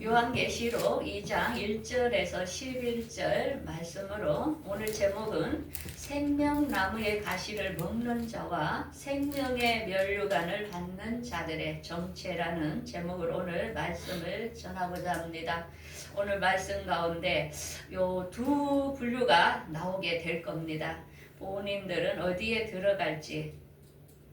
요한계시록 2장 1절에서 11절 말씀으로 오늘 제목은 생명나무의 가시를 먹는 자와 생명의 면류관을 받는 자들의 정체라는 제목으로 오늘 말씀을 전하고자 합니다. 오늘 말씀 가운데 요 두 분류가 나오게 될 겁니다. 부모님들은 어디에 들어갈지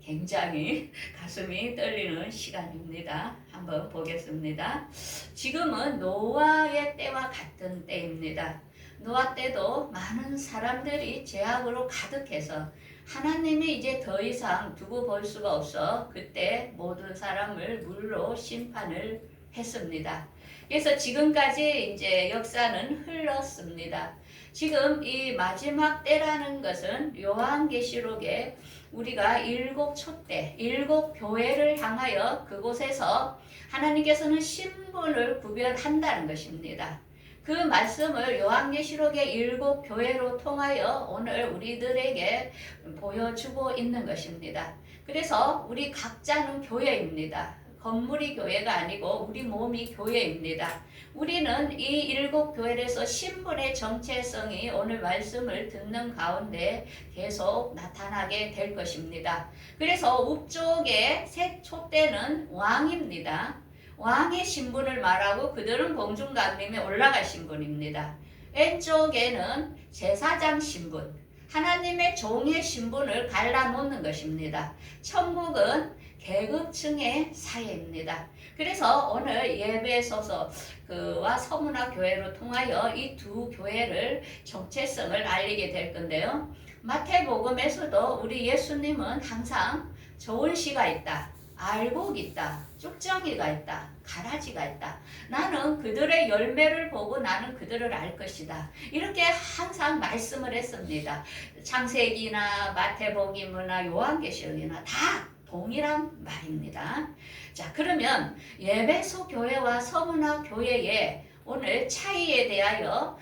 굉장히 가슴이 떨리는 시간입니다. 한번 보겠습니다. 지금은 노아의 때와 같은 때입니다. 노아 때도 많은 사람들이 죄악으로 가득해서 하나님이 이제 더 이상 두고 볼 수가 없어 그때 모든 사람을 물로 심판을 했습니다. 그래서 지금까지 이제 역사는 흘렀습니다. 지금 이 마지막 때라는 것은 요한계시록에 우리가 일곱 촛대, 일곱 교회를 향하여 그곳에서 하나님께서는 신분을 구별한다는 것입니다. 그 말씀을 요한계시록의 일곱 교회로 통하여 오늘 우리들에게 보여주고 있는 것입니다. 그래서 우리 각자는 교회입니다. 건물이 교회가 아니고 우리 몸이 교회입니다. 우리는 이 일곱 교회에서 신분의 정체성이 오늘 말씀을 듣는 가운데 계속 나타나게 될 것입니다. 그래서 우쪽의 새 촛대는 왕입니다. 왕의 신분을 말하고 그들은 공중강림에 올라갈 신분입니다. 왼쪽에는 제사장 신분, 하나님의 종의 신분을 갈라놓는 것입니다. 천국은 계급층의 사회입니다. 그래서 오늘 예배소서와 서문화 교회로 통하여 이 두 교회를 정체성을 알리게 될 건데요. 마태복음에서도 우리 예수님은 항상 좋은 씨가 있다, 알곡 있다, 쭉정이가 있다, 가라지가 있다. 나는 그들의 열매를 보고 나는 그들을 알 것이다. 이렇게 항상 말씀을 했습니다. 창세기나 마태복음이나 요한계시록이나 다 동일한 말입니다. 자, 그러면 예배소 교회와 서문화 교회의 오늘 차이에 대하여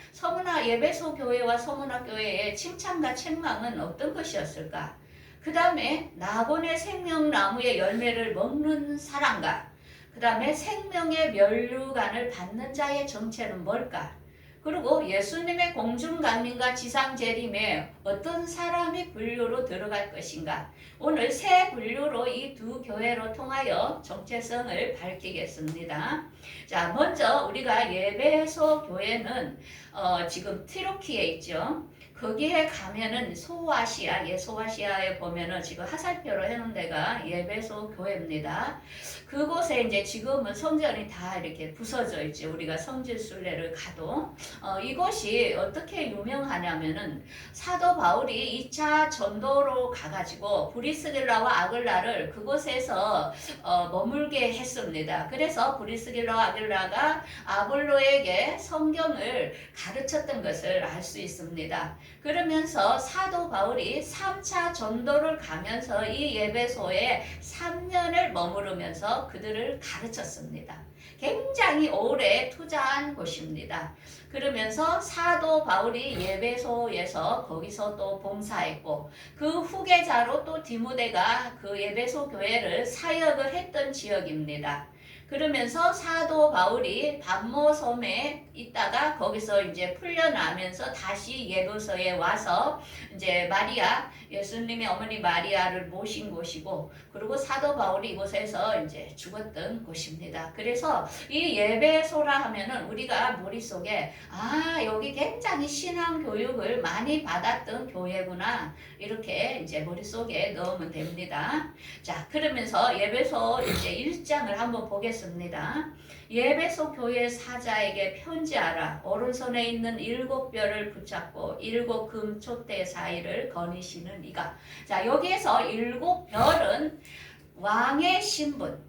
예배소 교회와 서문화 교회의 칭찬과 책망은 어떤 것이었을까? 그 다음에 나곤의 생명나무의 열매를 먹는 사람과 그 다음에 생명의 면류관을 받는 자의 정체는 뭘까? 그리고 예수님의 공중강림과 지상재림에 어떤 사람이 분류로 들어갈 것인가? 오늘 세 분류로 이 두 교회로 통하여 정체성을 밝히겠습니다. 자, 먼저 우리가 예배소 교회는 지금 티로키에 있죠. 거기에 가면은 소아시아에 보면은 지금 화살표로 해놓은 데가 예배소 교회입니다. 그곳에 이제 지금은 성전이 다 이렇게 부서져 있지. 우리가 성지순례를 가도 이곳이 어떻게 유명하냐면은 사도 바울이 2차 전도로 가가지고 브리스길라와 아글라를 그곳에서 머물게 했습니다. 그래서 브리스길라와 아글라가 아볼로에게 성경을 가르쳤던 것을 알 수 있습니다. 그러면서 사도 바울이 3차 전도를 가면서 이 예배소에 3년을 머무르면서 그들을 가르쳤습니다. 굉장히 오래 투자한 곳입니다. 그러면서 사도 바울이 예배소에서 거기서 또 봉사했고 그 후계자로 또 디모데가 그 예배소 교회를 사역을 했던 지역입니다. 그러면서 사도 바울이 반모섬에 있다가 거기서 이제 풀려나면서 다시 예배소에 와서 이제 예수님의 어머니 마리아를 모신 곳이고, 그리고 사도 바울이 이곳에서 이제 죽었던 곳입니다. 그래서 이 예배소라 하면은 우리가 머릿속에 여기 굉장히 신앙 교육을 많이 받았던 교회구나, 이렇게 이제 머릿속에 넣으면 됩니다. 자, 그러면서 예배소 이제 1장을 한번 보겠습니다. 예배소 교회 사자에게 편지하라. 오른손에 있는 7별을 붙잡고 7금 촛대 사이를 거니시는 이가. 자, 여기에서 7별은 왕의 신분,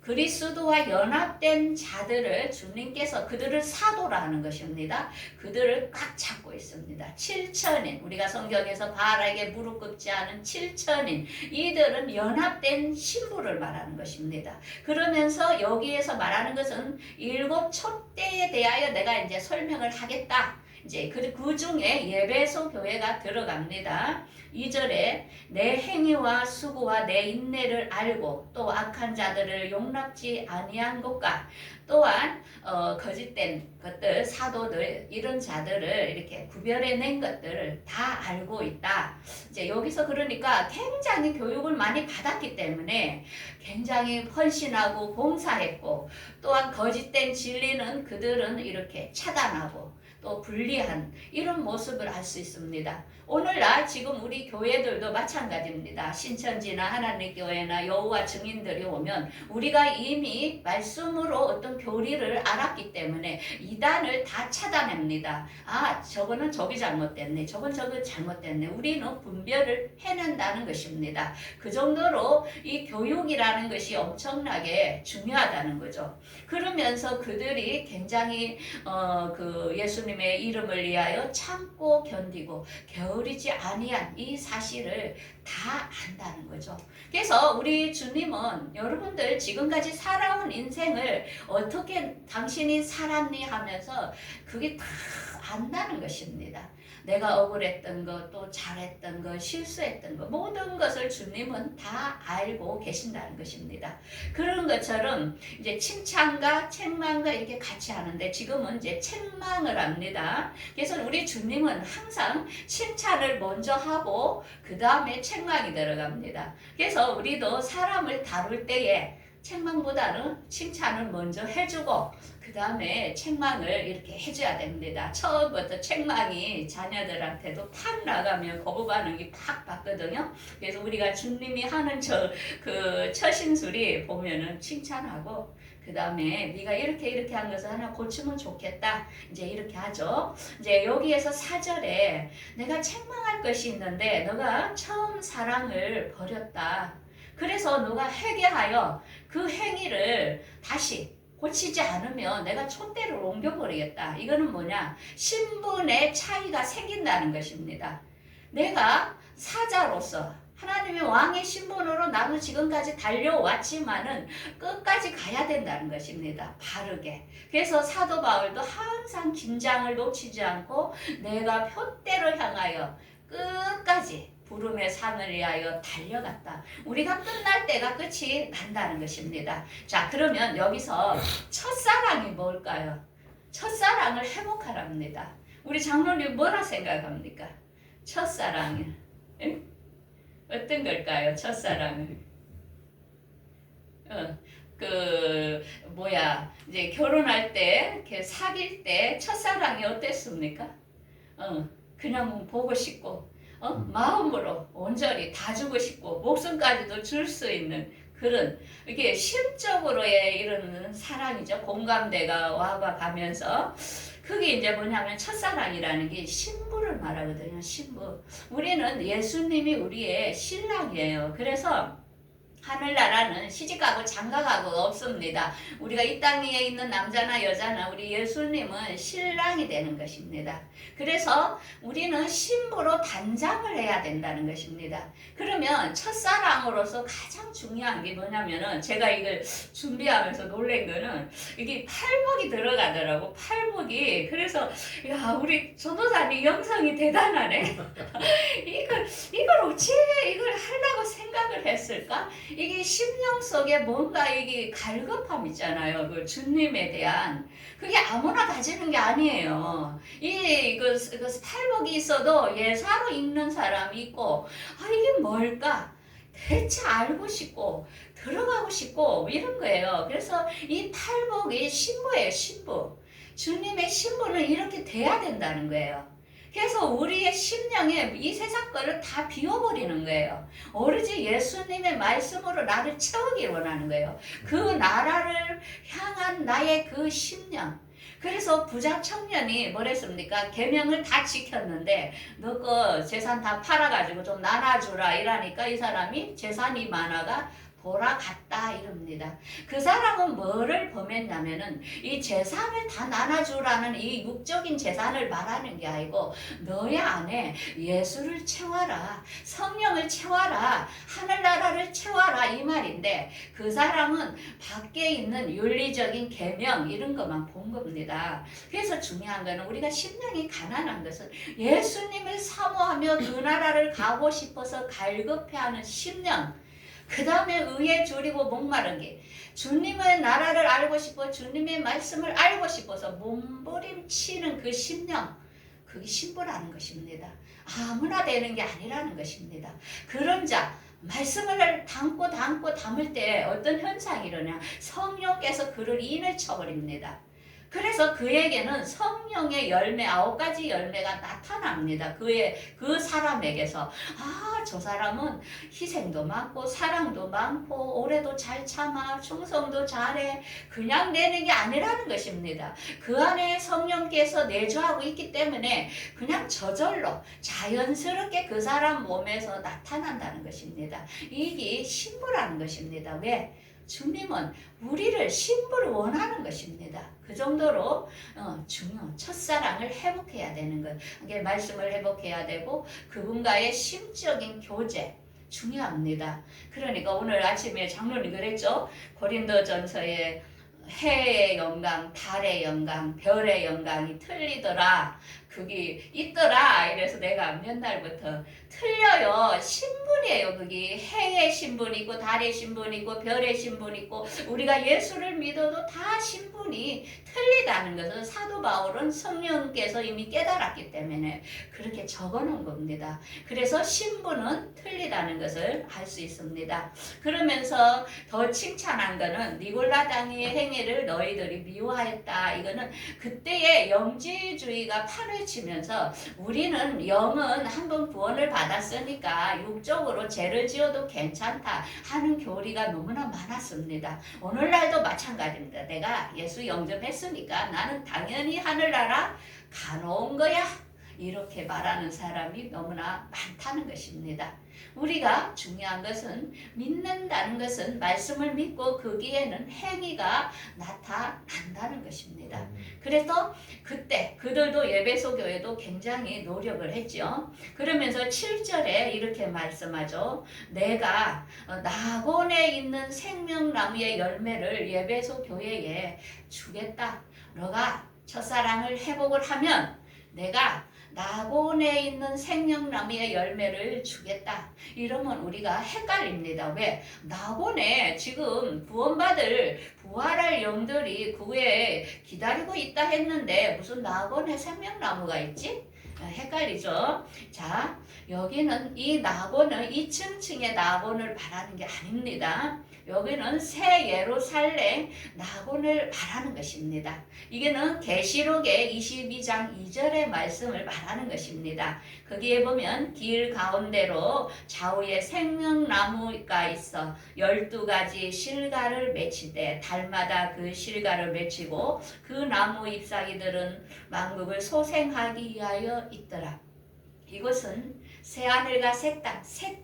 그리스도와 연합된 자들을 주님께서 그들을 사도라 하는 것입니다. 그들을 꽉 잡고 있습니다. 7천인, 우리가 성경에서 바알에게 무릎 꿇지 않은 7천인, 이들은 연합된 신부를 말하는 것입니다. 그러면서 여기에서 말하는 것은 7 촛대에 대하여 내가 이제 설명을 하겠다, 이제 그 중에 예배소 교회가 들어갑니다. 2절에 내 행위와 수고와 내 인내를 알고 또 악한 자들을 용납지 아니한 것과 또한 거짓된 것들, 사도들 이런 자들을 이렇게 구별해낸 것들을 다 알고 있다. 이제 여기서 그러니까 굉장히 교육을 많이 받았기 때문에 굉장히 헌신하고 봉사했고 또한 거짓된 진리는 그들은 이렇게 차단하고 또 분리한 이런 모습을 알 수 있습니다. 오늘날 지금 우리 교회들도 마찬가지입니다. 신천지나 하나님교회나 여호와 증인들이 오면 우리가 이미 말씀으로 어떤 교리를 알았기 때문에 이단을 다 차단합니다. 아, 저거는 저기 잘못됐네. 저건 저거 잘못됐네. 우리는 분별을 해낸다는 것입니다. 그 정도로 이 교육이라는 것이 엄청나게 중요하다는 거죠. 그러면서 그들이 굉장히 그 예수님의 이름을 위하여 참고 견디고 게으르지 아니한 이 사실을 다 안다는 거죠. 그래서 우리 주님은 여러분들 지금까지 살아온 인생을 어떻게 당신이 살았니 하면서 그게 다 안다는 것입니다. 내가 억울했던 것, 또 잘했던 것, 실수했던 것, 모든 것을 주님은 다 알고 계신다는 것입니다. 그런 것처럼 이제 칭찬과 책망과 이렇게 같이 하는데 지금은 이제 책망을 합니다. 그래서 우리 주님은 항상 칭찬을 먼저 하고 그 다음에 책망이 들어갑니다. 그래서 우리도 사람을 다룰 때에 책망보다는 칭찬을 먼저 해주고 그 다음에 책망을 이렇게 해줘야 됩니다. 처음부터 책망이 자녀들한테도 팍 나가면 거부 반응이 팍 받거든요. 그래서 우리가 주님이 하는 그 처신술이 보면은 칭찬하고 그 다음에 네가 이렇게 한 것을 하나 고치면 좋겠다. 이제 이렇게 하죠. 이제 여기에서 4절에 내가 책망할 것이 있는데 너가 처음 사랑을 버렸다. 그래서 너가 회개하여 그 행위를 다시 고치지 않으면 내가 촛대를 옮겨버리겠다. 이거는 뭐냐? 신분의 차이가 생긴다는 것입니다. 내가 사자로서 하나님의 왕의 신분으로 나도 지금까지 달려왔지만은 끝까지 가야 된다는 것입니다. 바르게. 그래서 사도 바울도 항상 긴장을 놓치지 않고 내가 표대를 향하여 끝까지 부름의 산을 위하여 달려갔다. 우리가 끝날 때가 끝이 난다는 것입니다. 자, 그러면 여기서 첫사랑이 뭘까요? 첫사랑을 회복하랍니다. 우리 장로님 뭐라 생각합니까? 첫사랑이 어떤 걸까요? 첫사랑은 이제 결혼할 때, 이렇게 사귈 때 첫사랑이 어땠습니까? 그냥 보고 싶고 마음으로 온전히 다 주고 싶고 목숨까지도 줄 수 있는 그런 이게 심적으로의 이런 사랑이죠. 공감대가 와가 가면서 그게 이제 뭐냐면 첫사랑이라는 게 신부를 말하거든요. 신부. 우리는 예수님이 우리의 신랑이에요. 그래서 하늘나라는 시집가고 장가가고 없습니다. 우리가 이 땅 위에 있는 남자나 여자나 우리 예수님은 신랑이 되는 것입니다. 그래서 우리는 신부로 단장을 해야 된다는 것입니다. 그러면 첫사랑으로서 가장 중요한 게 뭐냐면은 제가 이걸 준비하면서 놀란 거는 이게 팔복이 들어가더라고. 팔복이. 그래서 야, 우리 전도사님 영성이 대단하네. 이걸 어찌 이걸 하려고 생각을 했을까? 이게 심령 속에 뭔가 이게 갈급함 있잖아요. 그 주님에 대한. 그게 아무나 가지는 게 아니에요. 이거 팔복이 있어도 예사로 읽는 사람이 있고, 아, 이게 뭘까? 대체 알고 싶고, 들어가고 싶고, 이런 거예요. 그래서 이 팔복이 신부예요, 신부. 주님의 신부는 이렇게 돼야 된다는 거예요. 그래서 우리의 심령에 이 세상 거를 다 비워버리는 거예요. 오로지 예수님의 말씀으로 나를 채우기 원하는 거예요. 그 나라를 향한 나의 그 심령. 그래서 부자 청년이 뭐랬습니까? 계명을 다 지켰는데 너 거 재산 다 팔아가지고 좀 나눠주라 이러니까 이 사람이 재산이 많아가 돌아갔다 이럽니다. 그 사람은 뭐를 범했냐면은 이 재산을 다 나눠주라는 이 육적인 재산을 말하는 게 아니고 너의 안에 예수를 채워라, 성령을 채워라, 하늘나라를 채워라 이 말인데 그 사람은 밖에 있는 윤리적인 계명 이런 것만 본 겁니다. 그래서 중요한 거는 우리가 심령이 가난한 것은 예수님을 사모하며 그 나라를 가고 싶어서 갈급해하는 심령, 그 다음에 의에 줄이고 목마른 게 주님의 나라를 알고 싶어 주님의 말씀을 알고 싶어서 몸부림치는 그 심령, 그게 신부라는 것입니다. 아무나 되는 게 아니라는 것입니다. 그런 자 말씀을 담고 담을 때 어떤 현상이 일어나 성령께서 그를 인을 쳐버립니다. 그래서 그에게는 성령의 열매 9가지 열매가 나타납니다. 그 사람에게서 저 사람은 희생도 많고 사랑도 많고 오래도 잘 참아 충성도 잘해 그냥 내는 게 아니라는 것입니다. 그 안에 성령께서 내주하고 있기 때문에 그냥 저절로 자연스럽게 그 사람 몸에서 나타난다는 것입니다. 이게 신부라는 것입니다. 왜? 주님은 우리를 신부를 원하는 것입니다. 그 정도로 첫사랑을 회복해야 되는 것. 이게 말씀을 회복해야 되고 그분과의 심적인 교제 중요합니다. 그러니까 오늘 아침에 장로님 그랬죠. 고린도전서에 해의 영광, 달의 영광, 별의 영광이 틀리더라. 그게 있더라. 이래서 내가 몇 날부터 틀려요. 신분이에요. 그게 해의 신분 있고 달의 신분 있고 별의 신분 있고 우리가 예수를 믿어도 다 신분이 틀리다는 것은 사도 바울은 성령께서 이미 깨달았기 때문에 그렇게 적어놓은 겁니다. 그래서 신분은 틀리다는 것을 알 수 있습니다. 그러면서 더 칭찬한 거는 니골라당의 행위를 너희들이 미워하였다. 이거는 그때의 영지주의가 판을 치면서 우리는 영은 한번 구원을 받았으니까 육적으로 죄를 지어도 괜찮다 하는 교리가 너무나 많았습니다. 오늘날도 마찬가지입니다. 내가 예수 영접했으니까 나는 당연히 하늘나라 가놓은 거야. 이렇게 말하는 사람이 너무나 많다는 것입니다. 우리가 중요한 것은 믿는다는 것은 말씀을 믿고 거기에는 행위가 나타난다는 것입니다. 그래서 그때 그들도 예배소 교회도 굉장히 노력을 했죠. 그러면서 7절에 이렇게 말씀하죠. 내가 낙원에 있는 생명나무의 열매를 예배소 교회에 주겠다. 너가 첫사랑을 회복을 하면 내가 낙원에 있는 생명나무의 열매를 주겠다. 이러면 우리가 헷갈립니다. 왜? 낙원에 지금 구원받을 부활할 영들이 그 외에 기다리고 있다 했는데 무슨 낙원에 생명나무가 있지? 헷갈리죠? 자, 여기는 이 낙원은 2층층의 낙원을 말하는 게 아닙니다. 여기는 새 예루살렘 낙원을 말하는 것입니다. 이게는 계시록의 22장 2절의 말씀을 말하는 것입니다. 거기에 보면 길 가운데로 좌우에 생명나무가 있어 12가지 실과를 맺히되 달마다 그 실과를 맺히고 그 나무 잎사귀들은 만국을 소생하기 위하여 있더라. 이것은 새하늘과 새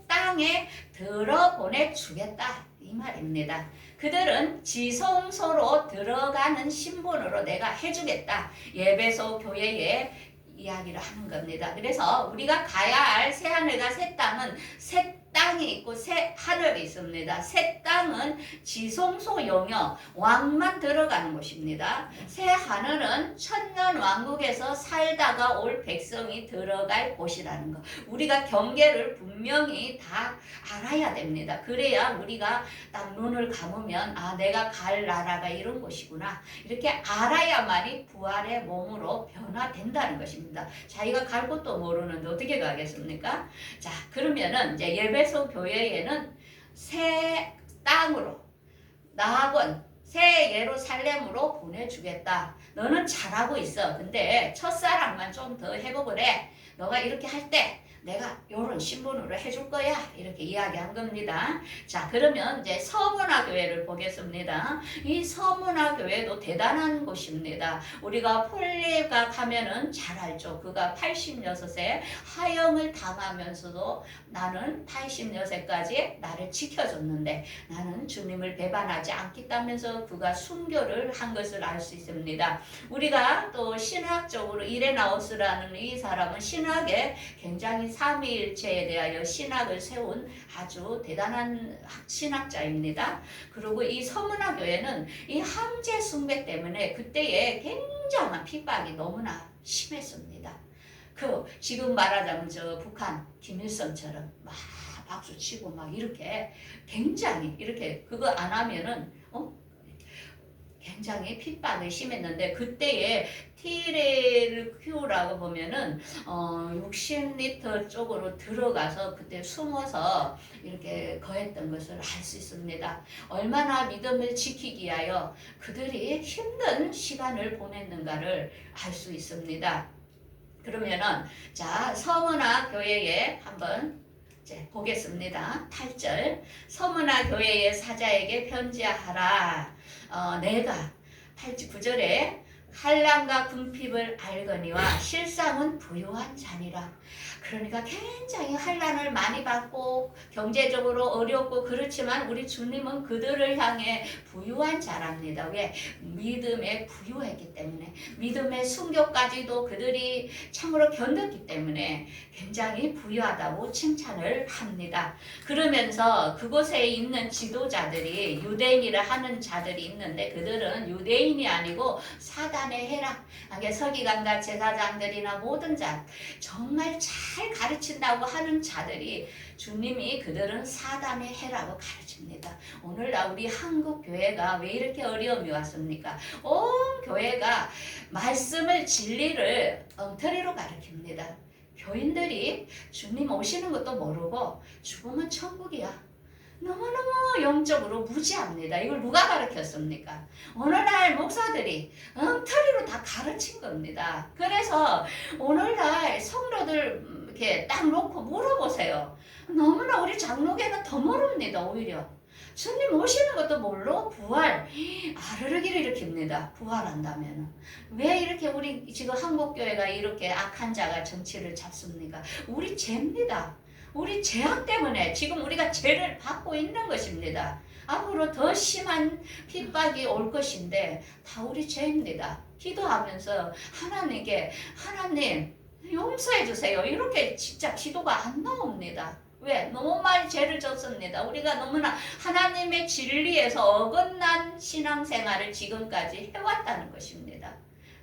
땅에 들어보내주겠다 이 말입니다. 그들은 지성소로 들어가는 신분으로 내가 해주겠다. 예배소 교회에 이야기를 하는 겁니다. 그래서 우리가 가야 할 새하늘과 새 땅은 새 땅이 있고 새 하늘이 있습니다. 새 땅은 지성소 영역 왕만 들어가는 곳입니다. 새 하늘은 천년 왕국에서 살다가 올 백성이 들어갈 곳이라는 것. 우리가 경계를 분명히 다 알아야 됩니다. 그래야 우리가 딱 눈을 감으면 내가 갈 나라가 이런 곳이구나. 이렇게 알아야만이 부활의 몸으로 변화된다는 것입니다. 자기가 갈 곳도 모르는데 어떻게 가겠습니까? 자, 그러면은 이제 예배소 교회에는 새 땅으로 낙원 새 예루살렘으로 보내주겠다. 너는 잘하고 있어. 근데 첫사랑만 좀 더 회복을 해. 너가 이렇게 할 때 내가 요런 신분으로 해줄 거야. 이렇게 이야기한 겁니다. 자, 그러면 이제 서문화교회를 보겠습니다. 이 서문화교회도 대단한 곳입니다. 우리가 폴리가 가면은 잘 알죠. 그가 86세 하영을 당하면서도 나는 86세까지 나를 지켜줬는데 나는 주님을 배반하지 않겠다면서 그가 순교를 한 것을 알 수 있습니다. 우리가 또 신학적으로 이레나우스라는 이 사람은 신학에 굉장히 삼위일체에 대하여 신학을 세운 아주 대단한 신학자입니다. 그리고 이 서문화교회는 이 황제 숭배 때문에 그때에 굉장한 핍박이 너무나 심했습니다. 지금 말하자면 저 북한 김일성처럼 막 박수 치고 막 이렇게 굉장히 이렇게 그거 안 하면은 굉장히 핍박이 심했는데 그때에 티레르큐라고 보면은 60m 쪽으로 들어가서 그때 숨어서 이렇게 거했던 것을 알 수 있습니다. 얼마나 믿음을 지키기 위하여 그들이 힘든 시간을 보냈는가를 알 수 있습니다. 그러면은 자 서문화 교회에 한번 보겠습니다. 8절 서문화 교회의 사자에게 편지하라. 내가 9절에 환난과 궁핍을 알거니와 실상은 부유한 자니라. 그러니까 굉장히 환난을 많이 받고 경제적으로 어렵고 그렇지만 우리 주님은 그들을 향해 부유한 자랍니다. 왜? 믿음에 부유했기 때문에 믿음의 순교까지도 그들이 참으로 견뎠기 때문에 굉장히 부유하다고 칭찬을 합니다. 그러면서 그곳에 있는 지도자들이 유대인이라 하는 자들이 있는데 그들은 유대인이 아니고 사단의 해라. 서기관과 제사장들이나 모든 자 정말 잘 가르친다고 하는 자들이 주님이 그들은 사단의 해라고 가르칩니다. 오늘날 우리 한국 교회가 왜 이렇게 어려움이 왔습니까? 온 교회가 말씀을 진리를 엉터리로 가르칩니다. 교인들이 주님 오시는 것도 모르고 죽으면 천국이야. 너무너무 영적으로 무지합니다. 이걸 누가 가르쳤습니까? 오늘날 목사들이 엉터리로 다 가르친 겁니다. 그래서 오늘날 성도들 이렇게 딱 놓고 물어보세요. 너무나 우리 장로교는 더 모릅니다. 오히려 주님 오시는 것도 몰라 부활 아르르기를 일으킵니다. 부활한다면 왜 이렇게 우리 지금 한국교회가 이렇게 악한 자가 정치를 잡습니까? 우리 죄입니다. 우리 죄악 때문에 지금 우리가 죄를 받고 있는 것입니다. 앞으로 더 심한 핍박이 올 것인데 다 우리 죄입니다. 기도하면서 하나님께 하나님 용서해 주세요. 이렇게 진짜 기도가 안 나옵니다. 왜? 너무 많이 죄를 졌습니다. 우리가 너무나 하나님의 진리에서 어긋난 신앙생활을 지금까지 해왔다는 것입니다.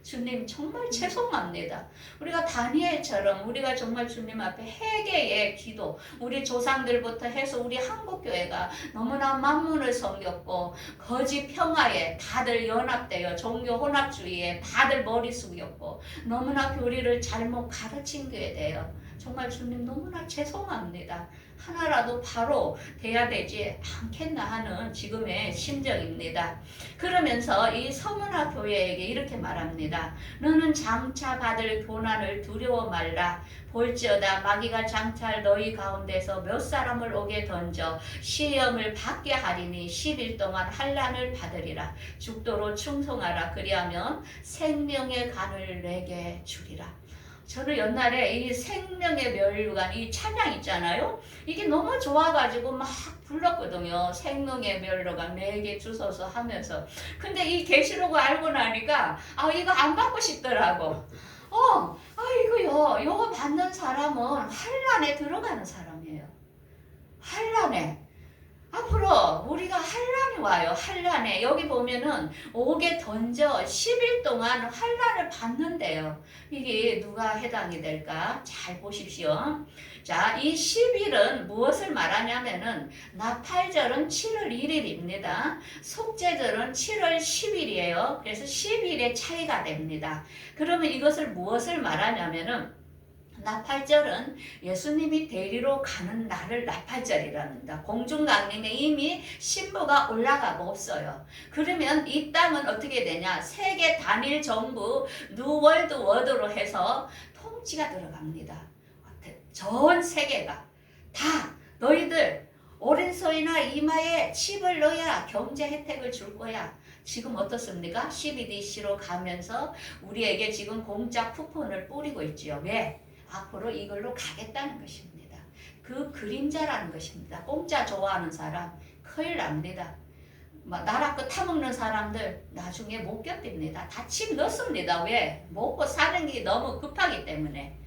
주님 정말 죄송합니다. 우리가 다니엘처럼 우리가 정말 주님 앞에 회개의 기도 우리 조상들부터 해서 우리 한국교회가 너무나 만문을 섬겼고 거짓 평화에 다들 연합되어 종교 혼합주의에 다들 머리 숙였고 너무나 교리를 잘못 가르친 교회에 대해 정말 주님 너무나 죄송합니다. 하나라도 바로 돼야 되지 않겠나 하는 지금의 심정입니다. 그러면서 이 서문화 교회에게 이렇게 말합니다. 너는 장차 받을 고난을 두려워 말라. 볼지어다 마귀가 장차 너희 가운데서 몇 사람을 오게 던져 시험을 받게 하리니 10일 동안 환난을 받으리라. 죽도록 충성하라. 그리하면 생명의 간을 내게 주리라. 저는 옛날에 이 생명의 멸류관 이 찬양 있잖아요. 이게 너무 좋아가지고 막 불렀거든요. 생명의 멸류관 내게 주소서 하면서. 근데 이 계시록을 알고 나니까 이거 안 받고 싶더라고. 이거요. 받는 사람은 환란에 들어가는 사람이에요. 환란에. 앞으로 우리가 환란이 와요. 환란에 여기 보면은 옥에 던져 10일 동안 환란을 받는데요. 이게 누가 해당이 될까? 잘 보십시오. 자, 이 10일은 무엇을 말하냐면은 나팔절은 7월 1일입니다. 속죄절은 7월 10일이에요. 그래서 10일의 차이가 됩니다. 그러면 이것을 무엇을 말하냐면은 나팔절은 예수님이 데리러 가는 날을 나팔절이랍니다. 공중강림에 이미 신부가 올라가고 없어요. 그러면 이 땅은 어떻게 되냐? 세계 단일 정부 뉴월드 워드로 해서 통치가 들어갑니다. 전 세계가 다 너희들 오른손이나 이마에 칩을 넣어야 경제 혜택을 줄 거야. 지금 어떻습니까? 12DC로 가면서 우리에게 지금 공짜 쿠폰을 뿌리고 있지요. 왜? 앞으로 이걸로 가겠다는 것입니다. 그 그림자라는 것입니다. 공짜 좋아하는 사람 큰일 납니다. 나라 거 타먹는 사람들 나중에 못 견딥니다. 다 칩 넣습니다. 왜? 먹고 사는 게 너무 급하기 때문에.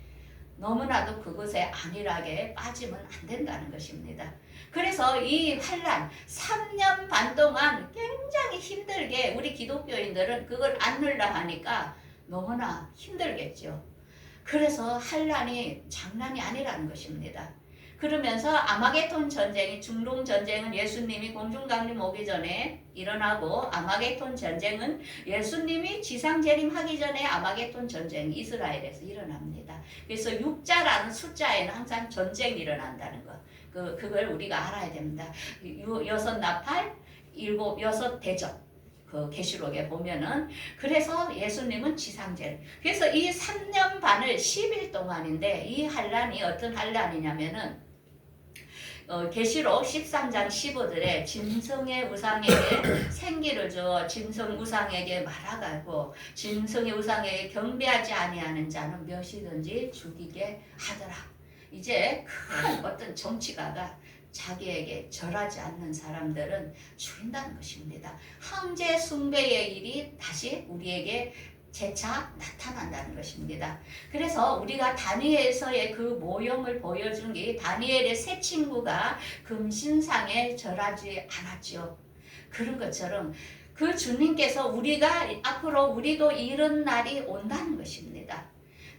너무나도 그것에 안일하게 빠지면 안 된다는 것입니다. 그래서 이 환란 3년 반 동안 굉장히 힘들게 우리 기독교인들은 그걸 안 넣으려 하니까 너무나 힘들겠죠. 그래서 환란이 장난이 아니라는 것입니다. 그러면서 아마게돈 전쟁이, 중동 전쟁은 예수님이 공중강림 오기 전에 일어나고, 아마게돈 전쟁은 예수님이 지상재림하기 전에 아마게돈 전쟁이 이스라엘에서 일어납니다. 그래서 6자라는 숫자에는 항상 전쟁이 일어난다는 거. 그걸 우리가 알아야 됩니다. 6나팔, 6대접. 그 계시록에 보면은. 그래서 예수님은 지상재림. 그래서 이 3년 반을 10일 동안인데, 이 환란이 어떤 환란이냐면은 계시록 13장 15절에 짐승의 우상에게 생기를 줘 짐승 우상에게 말아가고 짐승의 우상에게 경배하지 아니하는 자는 몇이든지 죽이게 하더라. 이제 큰 어떤 정치가가 자기에게 절하지 않는 사람들은 죽인다는 것입니다. 황제 숭배의 일이 다시 우리에게 재차 나타난다는 것입니다. 그래서 우리가 다니엘서의 그 모형을 보여준 게, 다니엘의 세 친구가 금신상에 절하지 않았죠. 그런 것처럼 그 주님께서 우리가 앞으로 우리도 이런 날이 온다는 것입니다.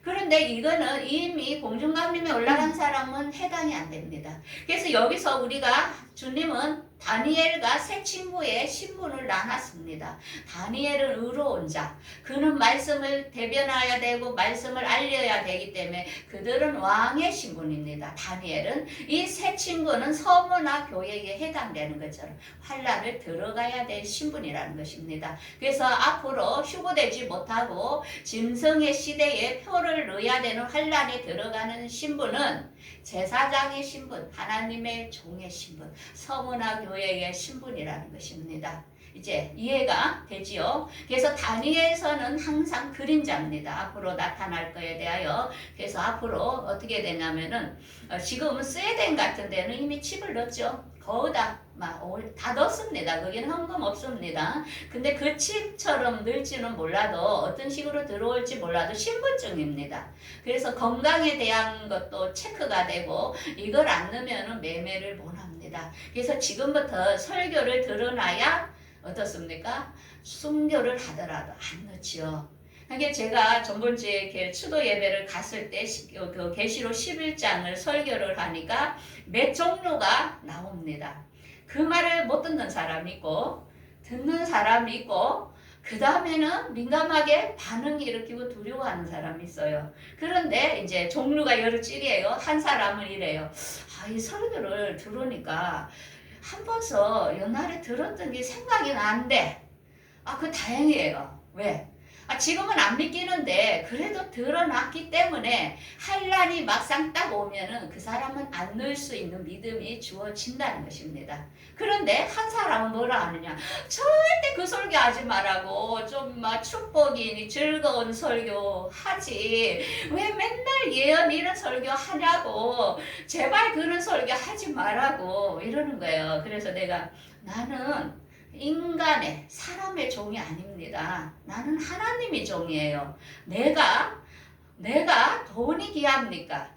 그런데 이거는 이미 공중강림에 올라간 사람은 해당이 안 됩니다. 그래서 여기서 우리가 주님은 다니엘과 세 친구의 신분을 나눴습니다. 다니엘은 의로운 자, 그는 말씀을 대변해야 되고 말씀을 알려야 되기 때문에 그들은 왕의 신분입니다. 다니엘은, 이 세 친구는 서문화 교회에 해당되는 것처럼 환란을 들어가야 될 신분이라는 것입니다. 그래서 앞으로 휴고되지 못하고 짐승의 시대에 표를 넣어야 되는 환란에 들어가는 신분은 제사장의 신분, 하나님의 종의 신분, 서문화 교회의 신분이라는 것입니다. 이제 이해가 되지요? 그래서 다니엘서는 항상 그림자입니다. 앞으로 나타날 거에 대하여. 그래서 앞으로 어떻게 되냐면은 지금 스웨덴 같은 데는 이미 칩을 넣었죠. 거의 다 넣습니다. 거기는 헌금 없습니다. 근데 그 칩처럼 넣을지는 몰라도, 어떤 식으로 들어올지 몰라도 신분증입니다. 그래서 건강에 대한 것도 체크가 되고, 이걸 안 넣으면 매매를 못 합니다. 그래서 지금부터 설교를 들어놔야 어떻습니까? 순교를 하더라도 안 넣지요. 그게 제가 전번주에 추도 예배를 갔을 때 그 계시록 11장을 설교를 하니까 몇 종류가 나옵니다. 그 말을 못 듣는 사람이 있고, 듣는 사람이 있고, 그 다음에는 민감하게 반응이 일으키고 두려워하는 사람이 있어요. 그런데 이제 종류가 여러 찔이에요. 한 사람은 이래요. 이 설교를 들으니까 한 번서 옛날에 들었던 게 생각이 나는데, 그 다행이에요. 왜? 지금은 안 믿기는데 그래도 드러났기 때문에 환란이 막상 딱 오면은 그 사람은 안 넣을 수 있는 믿음이 주어진다는 것입니다. 그런데 한 사람은 뭐라 하느냐? 절대 그 설교 하지 말라고, 좀 축복이니 즐거운 설교 하지, 왜 맨날 예언 이런 설교 하냐고, 제발 그런 설교 하지 말라고 이러는 거예요. 그래서 나는 인간의, 사람의 종이 아닙니다. 나는 하나님의 종이에요. 내가 돈이 귀합니까?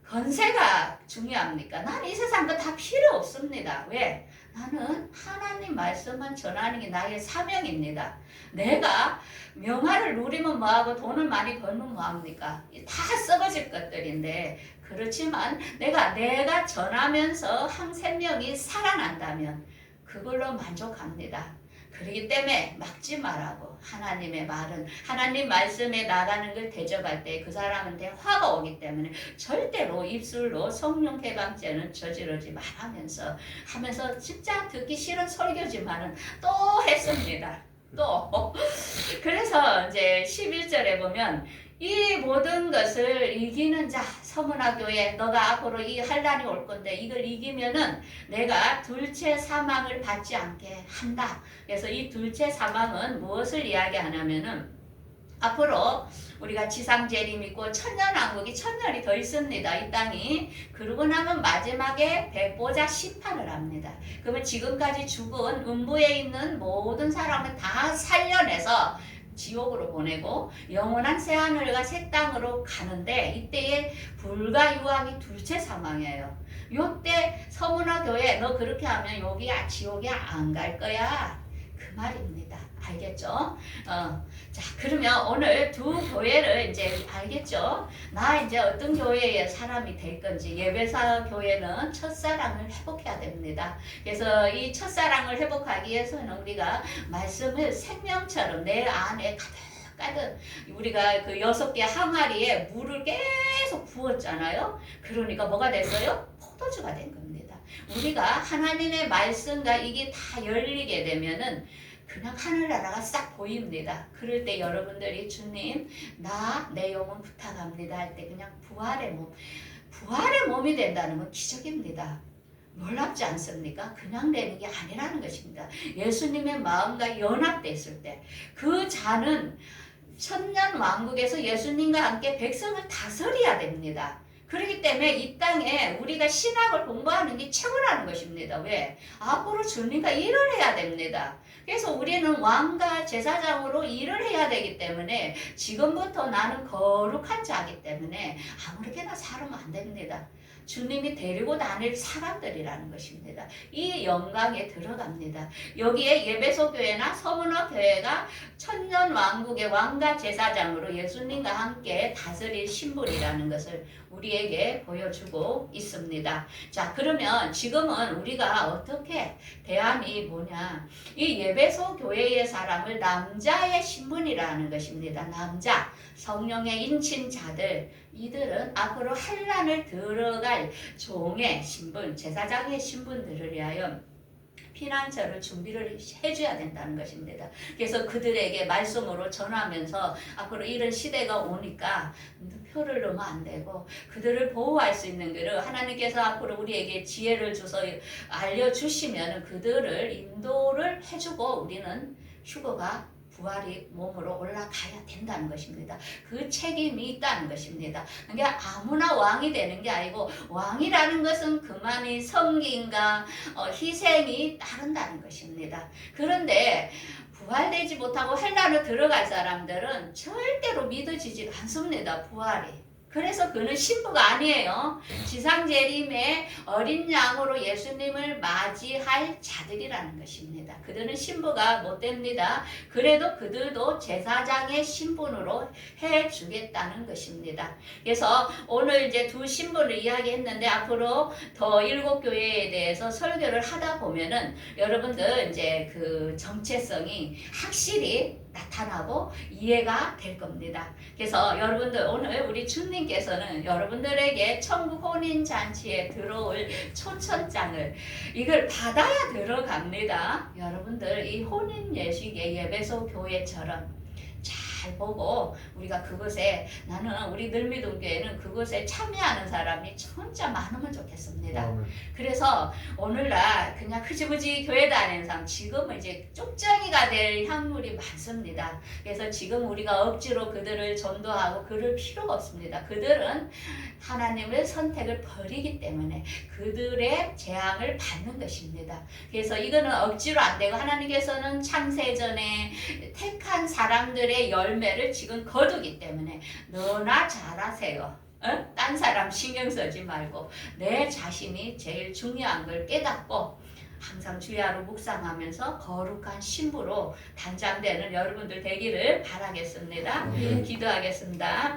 건세가 중요합니까? 나는 이 세상 거 다 필요 없습니다. 왜? 나는 하나님 말씀만 전하는 게 나의 사명입니다. 내가 명화를 누리면 뭐하고 돈을 많이 벌면 뭐합니까? 다 썩어질 것들인데, 그렇지만 내가 전하면서 한 생명이 살아난다면 그걸로 만족합니다. 그렇기 때문에 막지 말라고. 하나님의 말은, 하나님 말씀에 나가는 걸 대접할 때 그 사람한테 화가 오기 때문에 절대로 입술로 성령 해방죄는 저지르지 말하면서 진짜 듣기 싫은 설교지만은 또 했습니다. 또. 그래서 이제 11절에 보면 이 모든 것을 이기는 자, 서문화 교회 너가 앞으로 이 환란이 올 건데 이걸 이기면은 내가 둘째 사망을 받지 않게 한다. 그래서 이 둘째 사망은 무엇을 이야기하냐면은 앞으로 우리가 지상재림 있고 천년왕국이 천년이 더 있습니다. 이 땅이. 그러고 나면 마지막에 백보자 심판을 합니다. 그러면 지금까지 죽은 음부에 있는 모든 사람을 다 살려내서 지옥으로 보내고 영원한 새하늘과 새 땅으로 가는데 이때에 불과 유황이 둘째 사망이에요. 요때 서문화 교회 너 그렇게 하면 여기야 지옥에 안 갈 거야. 그 말입니다. 알겠죠? 자, 그러면 오늘 두 교회를 이제 알겠죠? 나 이제 어떤 교회의 사람이 될 건지 예배사 교회는 첫사랑을 회복해야 됩니다. 그래서 이 첫사랑을 회복하기 위해서는 우리가 말씀을 생명처럼 내 안에 가득 우리가 그 6개 항아리에 물을 계속 부었잖아요. 그러니까 뭐가 됐어요? 포도주가 된 겁니다. 우리가 하나님의 말씀과 이게 다 열리게 되면은 그냥 하늘나라가 싹 보입니다. 그럴 때 여러분들이 주님 내 영혼 부탁합니다 할 때 그냥 부활의 몸이 된다는 건 기적입니다. 놀랍지 않습니까? 그냥 되는 게 아니라는 것입니다. 예수님의 마음과 연합됐을 때 그 자는 천년 왕국에서 예수님과 함께 백성을 다스려야 됩니다. 그렇기 때문에 이 땅에 우리가 신학을 공부하는 게 최고라는 것입니다. 왜? 앞으로 주님과 일을 해야 됩니다. 그래서 우리는 왕과 제사장으로 일을 해야 되기 때문에 지금부터 나는 거룩한 자이기 때문에 아무렇게나 살면 안 됩니다. 주님이 데리고 다닐 사람들이라는 것입니다. 이 영광에 들어갑니다. 여기에 예배소 교회나 서문화 교회가 천년 왕국의 왕과 제사장으로 예수님과 함께 다스릴 신분이라는 것을 우리에게 보여주고 있습니다. 자, 그러면 지금은 우리가 어떻게 대안이 뭐냐? 이 예배소 교회의 사람을 남자의 신분이라는 것입니다. 남자, 성령의 인친 자들, 이들은 앞으로 환란을 들어갈 종의 신분, 제사장의 신분들을 위하여 피난처를 준비를 해줘야 된다는 것입니다. 그래서 그들에게 말씀으로 전하면서 앞으로 이런 시대가 오니까 표를 넣으면 안 되고 그들을 보호할 수 있는 길을 하나님께서 앞으로 우리에게 지혜를 줘서 알려주시면 그들을 인도를 해주고 우리는 휴거가 부활이 몸으로 올라가야 된다는 것입니다. 그 책임이 있다는 것입니다. 그러니까 아무나 왕이 되는 게 아니고 왕이라는 것은 그만이 성기인가 희생이 따른다는 것입니다. 그런데 부활되지 못하고 환란으로 들어갈 사람들은 절대로 믿어지지 않습니다. 부활이. 그래서 그는 신부가 아니에요. 지상재림의 어린 양으로 예수님을 맞이할 자들이라는 것입니다. 그들은 신부가 못 됩니다. 그래도 그들도 제사장의 신분으로 해주겠다는 것입니다. 그래서 오늘 이제 두 신분을 이야기했는데 앞으로 더 7교회에 대해서 설교를 하다 보면은 여러분들 이제 그 정체성이 확실히 나타나고 이해가 될 겁니다. 그래서 여러분들 오늘 우리 주님께서는 여러분들에게 천국 혼인잔치에 들어올 초청장을 이걸 받아야 들어갑니다. 여러분들 이 혼인 예식의 예배소 교회처럼 잘 보고 우리가 그것에 나는 우리 늘미동교회는 그것에 참여하는 사람이 진짜 많으면 좋겠습니다. 그래서 오늘날 그냥 흐지부지 교회 다니는 사람 지금은 이제 쪽정이가 될 향물이 많습니다. 그래서 지금 우리가 억지로 그들을 전도하고 그럴 필요가 없습니다. 그들은 하나님의 선택을 버리기 때문에 그들의 재앙을 받는 것입니다. 그래서 이거는 억지로 안 되고 하나님께서는 창세전에 택한 사람들의 열매를 지금 거두기 때문에 너나 잘하세요. 딴 사람 신경 쓰지 말고 내 자신이 제일 중요한 걸 깨닫고 항상 주야로 묵상하면서 거룩한 신부로 단장되는 여러분들 되기를 바라겠습니다. 기도하겠습니다.